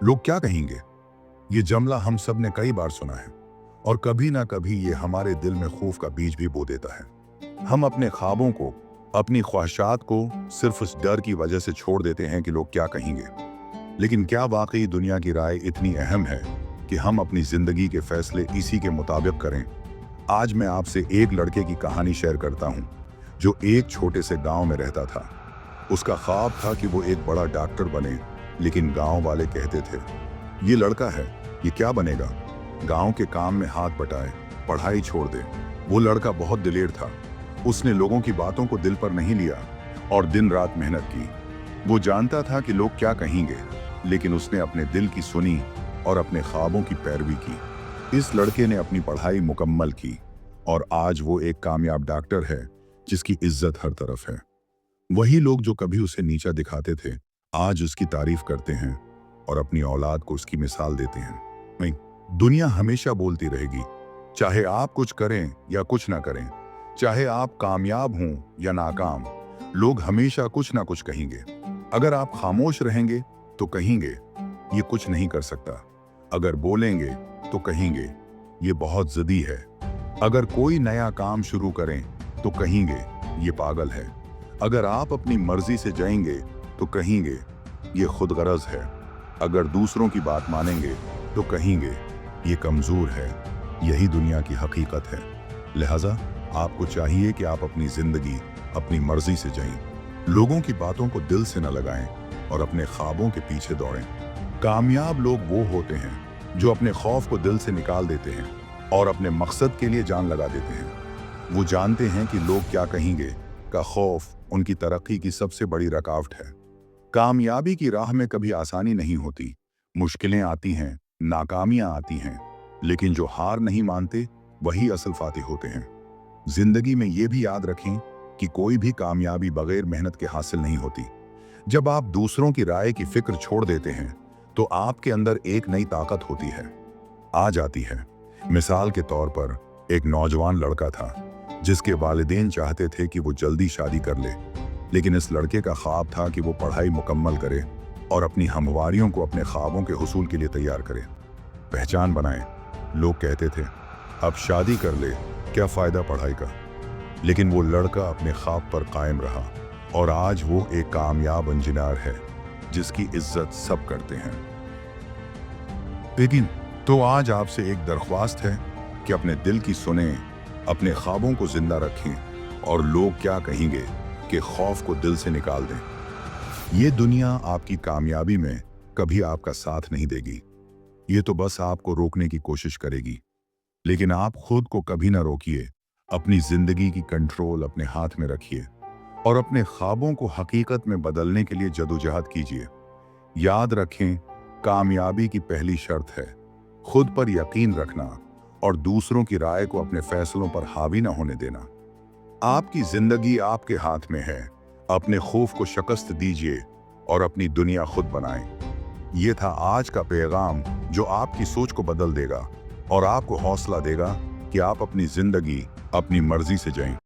लोग क्या कहेंगे? ये जुमला हम सब ने कई बार सुना है और कभी ना कभी ये हमारे दिल में खौफ का बीज भी बो देता है। हम अपने ख्वाबों को, अपनी ख्वाहिशात को सिर्फ उस डर की वजह से छोड़ देते हैं कि लोग क्या कहेंगे। लेकिन क्या वाकई दुनिया की राय इतनी अहम है कि हम अपनी जिंदगी के फैसले इसी के मुताबिक करें? आज मैं आपसे एक लड़के की कहानी शेयर करता हूं जो एक छोटे से गांव में रहता था। उसका ख्वाब था कि वो एक बड़ा डॉक्टर बने, लेकिन गांव वाले कहते थे, ये लड़का है, ये क्या बनेगा? गांव के काम में हाथ बटाए, पढ़ाई छोड़ दे। वो लड़का बहुत दिलेर था। उसने लोगों की बातों को दिल पर नहीं लिया और दिन रात मेहनत की। वो जानता था कि लोग क्या कहेंगे, लेकिन उसने अपने दिल की सुनी और अपने ख्वाबों की पैरवी की। इस लड़के ने अपनी पढ़ाई मुकम्मल की और आज वो एक कामयाब डॉक्टर है जिसकी इज्जत हर तरफ है। वही लोग जो कभी उसे नीचा दिखाते थे, आज उसकी तारीफ करते हैं और अपनी औलाद को उसकी मिसाल देते हैं। नहीं, दुनिया हमेशा बोलती रहेगी, चाहे आप कुछ करें या कुछ ना करें, चाहे आप कामयाब हों या नाकाम, लोग हमेशा कुछ ना कुछ कहेंगे। अगर आप खामोश रहेंगे तो कहेंगे, ये कुछ नहीं कर सकता। अगर बोलेंगे तो कहेंगे, ये बहुत जिद्दी है। अगर कोई नया काम शुरू करें तो कहेंगे, ये पागल है। अगर आप अपनी मर्जी से जाएंगे तो कहेंगे, ये खुदगर्ज है। अगर दूसरों की बात मानेंगे तो कहेंगे, ये कमजोर है। यही दुनिया की हकीकत है। लिहाजा आपको चाहिए कि आप अपनी जिंदगी अपनी मर्जी से जिएं, लोगों की बातों को दिल से न लगाएं और अपने ख्वाबों के पीछे दौड़ें। कामयाब लोग वो होते हैं जो अपने खौफ को दिल से निकाल देते हैं और अपने मकसद के लिए जान लगा देते हैं। वो जानते हैं कि लोग क्या कहेंगे का खौफ उनकी तरक्की की सबसे बड़ी रुकावट है। कामयाबी की राह में कभी आसानी नहीं होती, मुश्किलें आती हैं, नाकामियां आती हैं, लेकिन जो हार नहीं मानते वही असल फातिह होते हैं। जिंदगी में ये भी याद रखें कि कोई भी कामयाबी बगैर मेहनत के हासिल नहीं होती। जब आप दूसरों की राय की फिक्र छोड़ देते हैं तो आपके अंदर एक नई ताकत होती है, आ जाती है। मिसाल के तौर पर एक नौजवान लड़का था जिसके वालिदैन चाहते थे कि वो जल्दी शादी कर ले, लेकिन इस लड़के का ख्वाब था कि वो पढ़ाई मुकम्मल करे और अपनी हमवारियों को अपने ख्वाबों के हुसूल के लिए तैयार करे, पहचान बनाए। लोग कहते थे, अब शादी कर ले, क्या फ़ायदा पढ़ाई का? लेकिन वो लड़का अपने ख्वाब पर कायम रहा और आज वो एक कामयाब इंजीनियर है जिसकी इज्जत सब करते हैं। लेकिन तो आज आपसे एक दरख्वास्त है कि अपने दिल की सुने, अपने ख्वाबों को जिंदा रखें और लोग क्या कहेंगे के खौफ को दिल से निकाल दें। ये दुनिया आपकी कामयाबी में कभी आपका साथ नहीं देगी, ये तो बस आपको रोकने की कोशिश करेगी। लेकिन आप खुद को कभी ना रोकिए, अपनी जिंदगी की कंट्रोल अपने हाथ में रखिए और अपने ख्वाबों को हकीकत में बदलने के लिए जदोजहद कीजिए। याद रखें, कामयाबी की पहली शर्त है खुद पर यकीन रखना और दूसरों की राय को अपने फैसलों पर हावी ना होने देना। आपकी जिंदगी आपके हाथ में है। अपने खौफ को शिकस्त दीजिए और अपनी दुनिया खुद बनाएं। ये था आज का पैगाम जो आपकी सोच को बदल देगा और आपको हौसला देगा कि आप अपनी जिंदगी अपनी मर्जी से जिएं।